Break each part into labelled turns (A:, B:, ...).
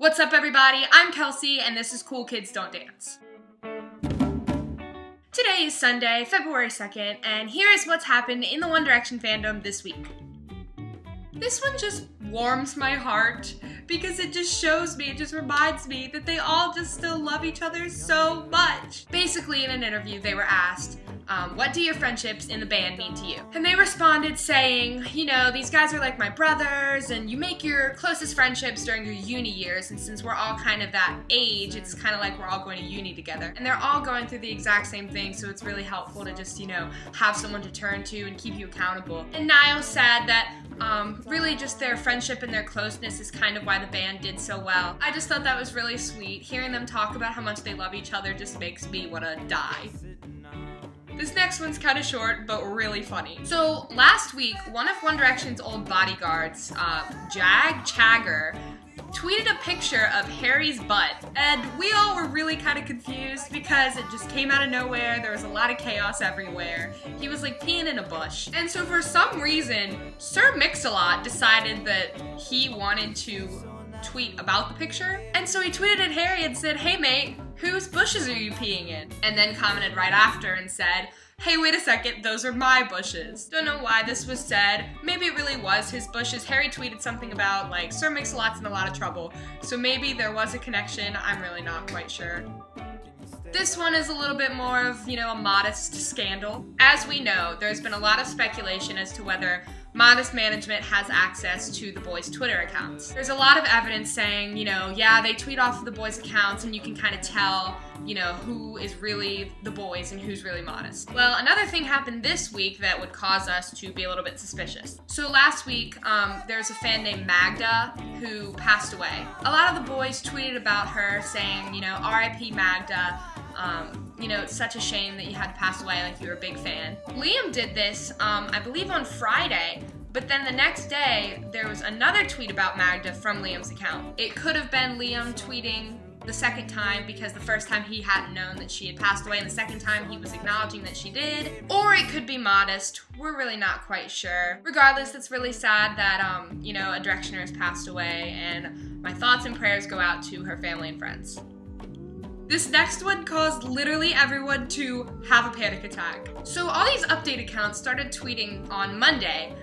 A: What's up everybody, I'm Kelsey and this is Cool Kids Don't Dance. Today is Sunday, February 2nd, and here is what's happened in the One Direction fandom this week. This one just warms my heart because it just shows me, it just reminds me that they all just still love each other so much. Basically, in an interview, they were asked, what do your friendships in the band mean to you? And they responded saying, you know, these guys are like my brothers, and you make your closest friendships during your uni years, and since we're all kind of that age, it's kind of like we're all going to uni together. And they're all going through the exact same thing, so it's really helpful to just, you know, have someone to turn to and keep you accountable. And Niall said that really just their friendship and their closeness is kind of why the band did so well. I just thought that was really sweet. Hearing them talk about how much they love each other just makes me want to die. This next one's kind of short, but really funny. So last week, one of One Direction's old bodyguards, Chagger, tweeted a picture of Harry's butt, and we all were really kind of confused because it just came out of nowhere. There was a lot of chaos everywhere. He was like peeing in a bush. And so for some reason, Sir Mix-a-Lot decided that he wanted to tweet about the picture. And so he tweeted at Harry and said, "Hey mate, whose bushes are you peeing in?" And then commented right after and said, "Hey, wait a second, those are my bushes." Don't know why this was said. Maybe it really was his bushes. Harry tweeted something about, like, Sir Mix-a-Lot's in a lot of trouble. So maybe there was a connection. I'm really not quite sure. This one is a little bit more of, you know, a modest scandal. As we know, there's been a lot of speculation as to whether Modest management has access to the boys' Twitter accounts. There's a lot of evidence saying, you know, yeah, they tweet off of the boys' accounts and you can kind of tell, you know, who is really the boys and who's really Modest. Well, another thing happened this week that would cause us to be a little bit suspicious. So last week, there's a fan named Magda who passed away. A lot of the boys tweeted about her saying, you know, R.I.P. Magda. You know, it's such a shame that you had to pass away, like you were a big fan. Liam did this, I believe on Friday, but then the next day, there was another tweet about Magda from Liam's account. It could have been Liam tweeting the second time because the first time he hadn't known that she had passed away and the second time he was acknowledging that she did. Or it could be Modest. We're really not quite sure. Regardless, it's really sad that, you know, a Directioner has passed away, and my thoughts and prayers go out to her family and friends. This next one caused literally everyone to have a panic attack. So all these update accounts started tweeting on Monday,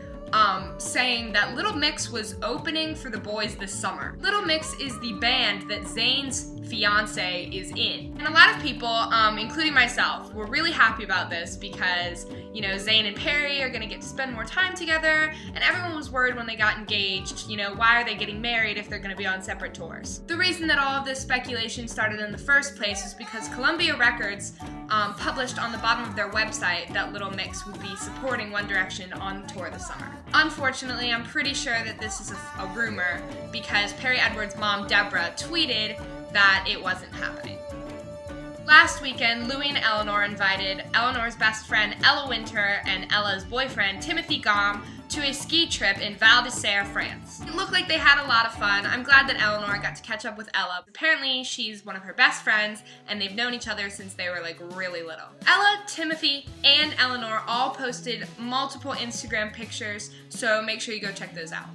A: saying that Little Mix was opening for the boys this summer. Little Mix is the band that Zayn's fiance is in. And a lot of people, including myself, were really happy about this because, you know, Zayn and Perry are gonna get to spend more time together, and everyone was worried when they got engaged, you know, why are they getting married if they're gonna be on separate tours? The reason that all of this speculation started in the first place is because Columbia Records published on the bottom of their website that Little Mix would be supporting One Direction on tour this summer. Unfortunately, I'm pretty sure that this is a rumor because Perry Edwards' mom, Deborah, tweeted that it wasn't happening. Last weekend, Louis and Eleanor invited Eleanor's best friend Ella Winter and Ella's boyfriend Timothy Gaume to a ski trip in Val d'Isère, France. It looked like they had a lot of fun. I'm glad that Eleanor got to catch up with Ella. Apparently, she's one of her best friends, and they've known each other since they were like really little. Ella, Timothy, and Eleanor all posted multiple Instagram pictures, so make sure you go check those out.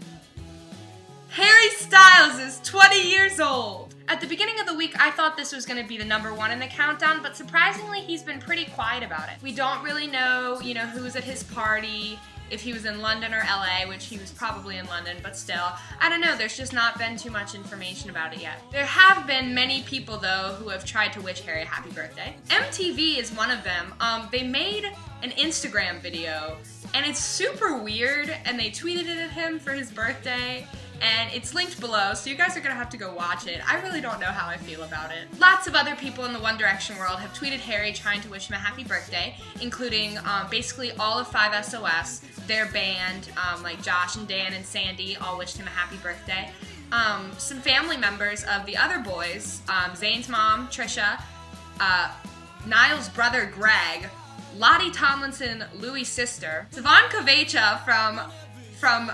A: Harry Styles is 20 years old! At the beginning of the week, I thought this was going to be the #1 in the countdown, but surprisingly, he's been pretty quiet about it. We don't really know, you know, who was at his party, if he was in London or LA, which he was probably in London, but still, I don't know, there's just not been too much information about it yet. There have been many people, though, who have tried to wish Harry a happy birthday. MTV is one of them. They made an Instagram video, and it's super weird, and they tweeted it at him for his birthday, and it's linked below, so you guys are gonna have to go watch it. I really don't know how I feel about it. Lots of other people in the One Direction world have tweeted Harry trying to wish him a happy birthday, including basically all of 5SOS, their band, like Josh and Dan and Sandy all wished him a happy birthday. Some family members of the other boys, Zayn's mom, Trisha, Niall's brother, Greg, Lottie Tomlinson, Louis' sister, Sivan Kovacha from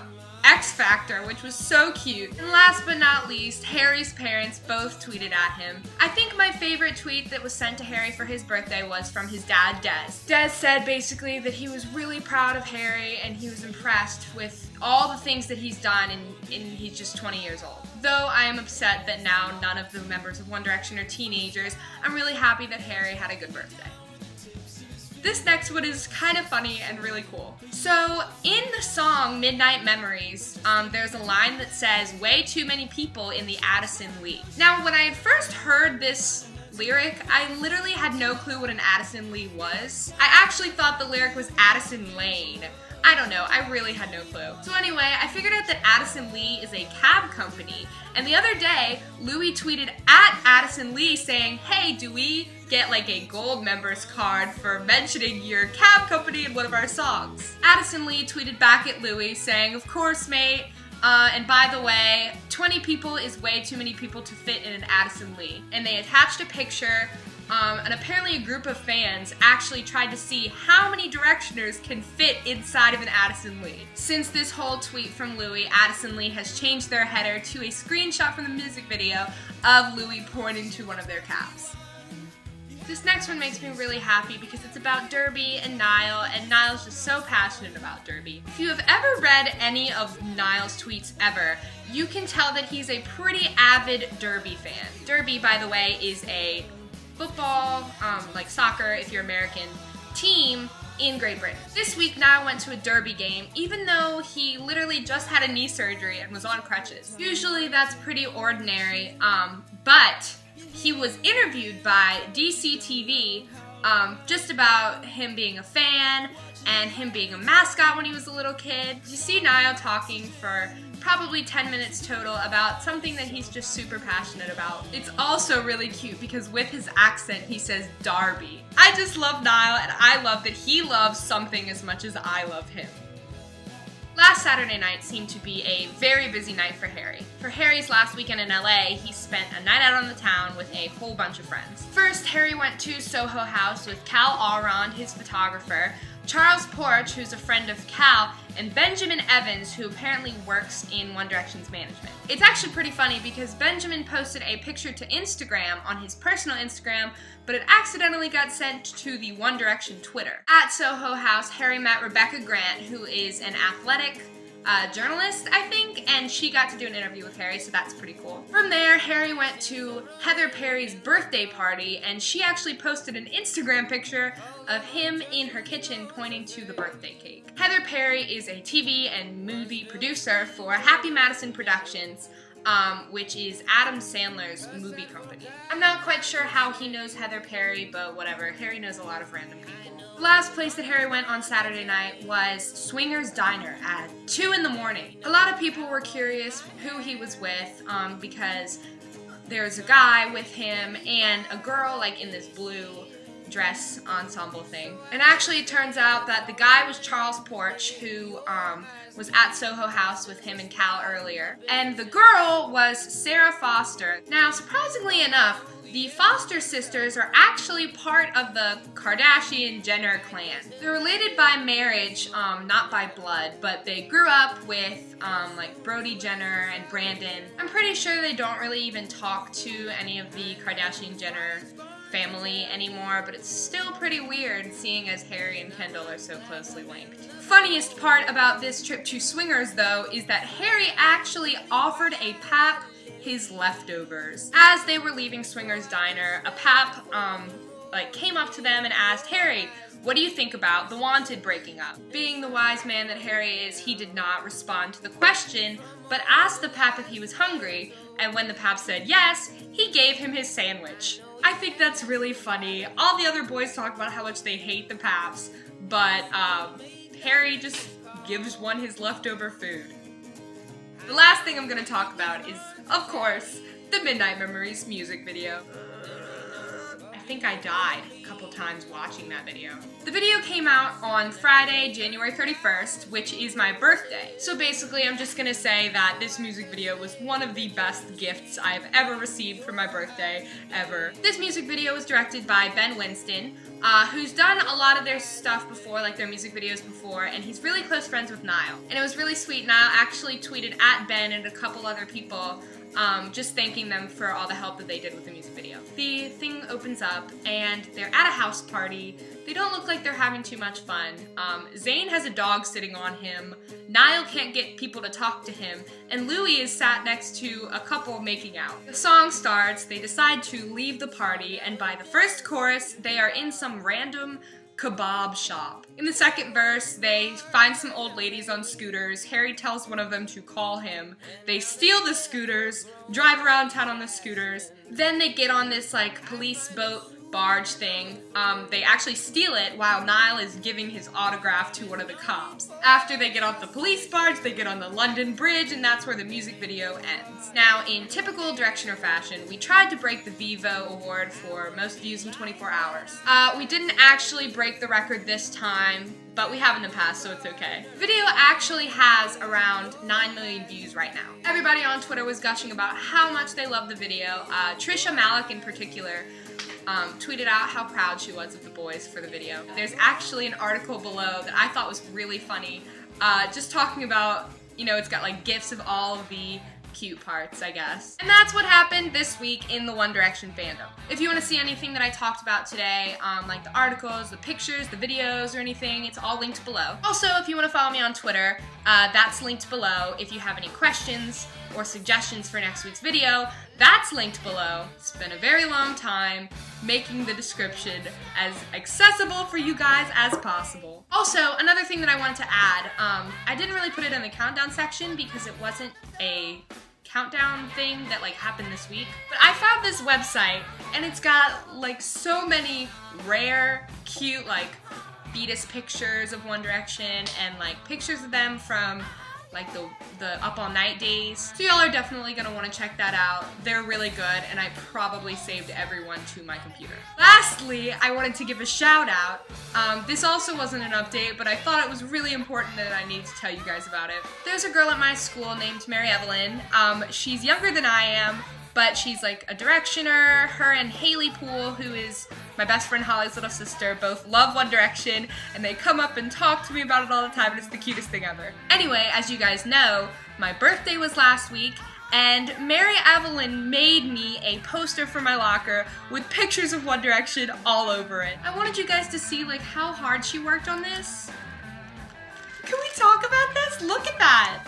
A: X Factor, which was so cute. And last but not least, Harry's parents both tweeted at him. I think my favorite tweet that was sent to Harry for his birthday was from his dad, Des. Des said basically that he was really proud of Harry and he was impressed with all the things that he's done and he's just 20 years old. Though I am upset that now none of the members of One Direction are teenagers, I'm really happy that Harry had a good birthday. This next one is kind of funny and really cool. So in the song Midnight Memories, there's a line that says, "Way too many people in the Addison Lee." Now when I had first heard this lyric, I literally had no clue what an Addison Lee was. I actually thought the lyric was Addison Lane. I don't know, I really had no clue. So anyway, I figured out that Addison Lee is a cab company, and the other day, Louis tweeted at Addison Lee saying, "Hey, do we get like a gold members card for mentioning your cab company in one of our songs?" Addison Lee tweeted back at Louis saying, "Of course, mate. And by the way, 20 people is way too many people to fit in an Addison Lee." And they attached a picture, and apparently a group of fans actually tried to see how many Directioners can fit inside of an Addison Lee. Since this whole tweet from Louis, Addison Lee has changed their header to a screenshot from the music video of Louis pointing to one of their cabs. This next one makes me really happy because it's about Darby and Niall, and Niall's just so passionate about Darby. If you have ever read any of Niall's tweets ever, you can tell that he's a pretty avid Darby fan. Darby, by the way, is a football, like soccer if you're American, team in Great Britain. This week, Niall went to a Darby game, even though he literally just had a knee surgery and was on crutches. Usually that's pretty ordinary, but he was interviewed by DCTV just about him being a fan and him being a mascot when he was a little kid. You see Niall talking for probably 10 minutes total about something that he's just super passionate about. It's also really cute because with his accent he says Darby. I just love Niall, and I love that he loves something as much as I love him. Last Saturday night seemed to be a very busy night for Harry. For Harry's last weekend in LA, he spent a night out on the town with a whole bunch of friends. First, Harry went to Soho House with Cal Allround, his photographer, Charles Porch, who's a friend of Cal, and Benjamin Evans, who apparently works in One Direction's management. It's actually pretty funny because Benjamin posted a picture to Instagram on his personal Instagram, but it accidentally got sent to the One Direction Twitter. At Soho House, Harry met Rebecca Grant, who is an athletic journalist, I think, and she got to do an interview with Harry, so that's pretty cool. From there, Harry went to Heather Perry's birthday party, and she actually posted an Instagram picture of him in her kitchen pointing to the birthday cake. Heather Perry is a TV and movie producer for Happy Madison Productions, which is Adam Sandler's movie company. I'm not quite sure how he knows Heather Perry, but whatever. Harry knows a lot of random people. The last place that Harry went on Saturday night was Swingers Diner at 2 in the morning. A lot of people were curious who he was with because there's a guy with him and a girl like in this blue dress ensemble thing. And actually it turns out that the guy was Charles Porch, who was at Soho House with him and Cal earlier. And the girl was Sarah Foster. Now, surprisingly enough, the Foster sisters are actually part of the Kardashian-Jenner clan. They're related by marriage, not by blood, but they grew up with like Brody Jenner and Brandon. I'm pretty sure they don't really even talk to any of the Kardashian-Jenner family anymore, but it's still pretty weird seeing as Harry and Kendall are so closely linked. Funniest part about this trip to Swingers, though, is that Harry actually offered a pap his leftovers. As they were leaving Swingers Diner, a pap came up to them and asked, "Harry, what do you think about The Wanted breaking up?" Being the wise man that Harry is, he did not respond to the question, but asked the pap if he was hungry, and when the pap said yes, he gave him his sandwich. I think that's really funny. All the other boys talk about how much they hate the paps, but Harry just gives one his leftover food. The last thing I'm going to talk about is, of course, the Midnight Memories music video. I think I died a couple times watching that video. The video came out on Friday, January 31st, which is my birthday. So basically, I'm just gonna say that this music video was one of the best gifts I've ever received for my birthday, ever. This music video was directed by Ben Winston, who's done a lot of their stuff before, like their music videos before, and he's really close friends with Niall. And it was really sweet. Niall actually tweeted at Ben and a couple other people just thanking them for all the help that they did with the music video. The thing opens up and they're at a house party. They don't look like they're having too much fun. Zayn has a dog sitting on him. Niall can't get people to talk to him. And Louis is sat next to a couple making out. The song starts, they decide to leave the party, and by the first chorus, they are in some random kebab shop. In the second verse, they find some old ladies on scooters. Harry tells one of them to call him. They steal the scooters, drive around town on the scooters. Then they get on this like police boat barge thing. They actually steal it while Niall is giving his autograph to one of the cops. After they get off the police barge, they get on the London Bridge, and that's where the music video ends. Now, in typical Directioner fashion, we tried to break the Vivo award for most views in 24 hours. We didn't actually break the record this time, but we have in the past, so it's okay. The video actually has around 9 million views right now. Everybody on Twitter was gushing about how much they love the video. Trisha Malik in particular tweeted out how proud she was of the boys for the video. There's actually an article below that I thought was really funny, just talking about, you know, it's got like gifs of all of the cute parts, I guess. And that's what happened this week in the One Direction fandom. If you want to see anything that I talked about today, like the articles, the pictures, the videos, or anything, it's all linked below. Also, if you want to follow me on Twitter, that's linked below. If you have any questions or suggestions for next week's video, that's linked below. It's been a very long time making the description as accessible for you guys as possible. Also, another thing that I wanted to add, I didn't really put it in the countdown section because it wasn't a countdown thing that like happened this week, but I found this website and it's got like so many rare, cute like fetus pictures of One Direction and like pictures of them from like the Up All Night days. So y'all are definitely gonna wanna check that out. They're really good, and I probably saved everyone to my computer. Lastly, I wanted to give a shout out. This also wasn't an update, but I thought it was really important that I needed to tell you guys about it. There's a girl at my school named Mary Evelyn. She's younger than I am, but she's like a Directioner. Her and Haley Poole, who is my best friend Holly's little sister, both love One Direction, and they come up and talk to me about it all the time, and it's the cutest thing ever. Anyway, as you guys know, my birthday was last week, and Mary Evelyn made me a poster for my locker with pictures of One Direction all over it. I wanted you guys to see like how hard she worked on this. Can we talk about this? Look at that!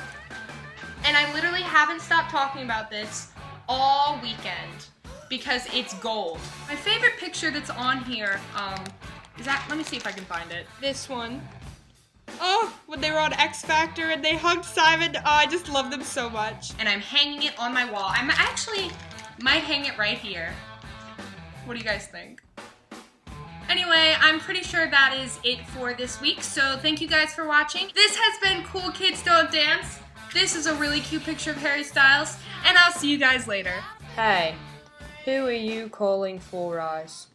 A: And I literally haven't stopped talking about this all weekend because it's gold. My favorite picture that's on here is that, let me see if I can find it. This one. Oh, when they were on X Factor and they hugged Simon. Oh, I just love them so much. And I'm hanging it on my wall. I actually might hang it right here. What do you guys think? Anyway, I'm pretty sure that is it for this week, so thank you guys for watching. This has been Cool Kids Don't Dance. This is a really cute picture of Harry Styles, and I'll see you guys later.
B: Hey, who are you calling Four Eyes?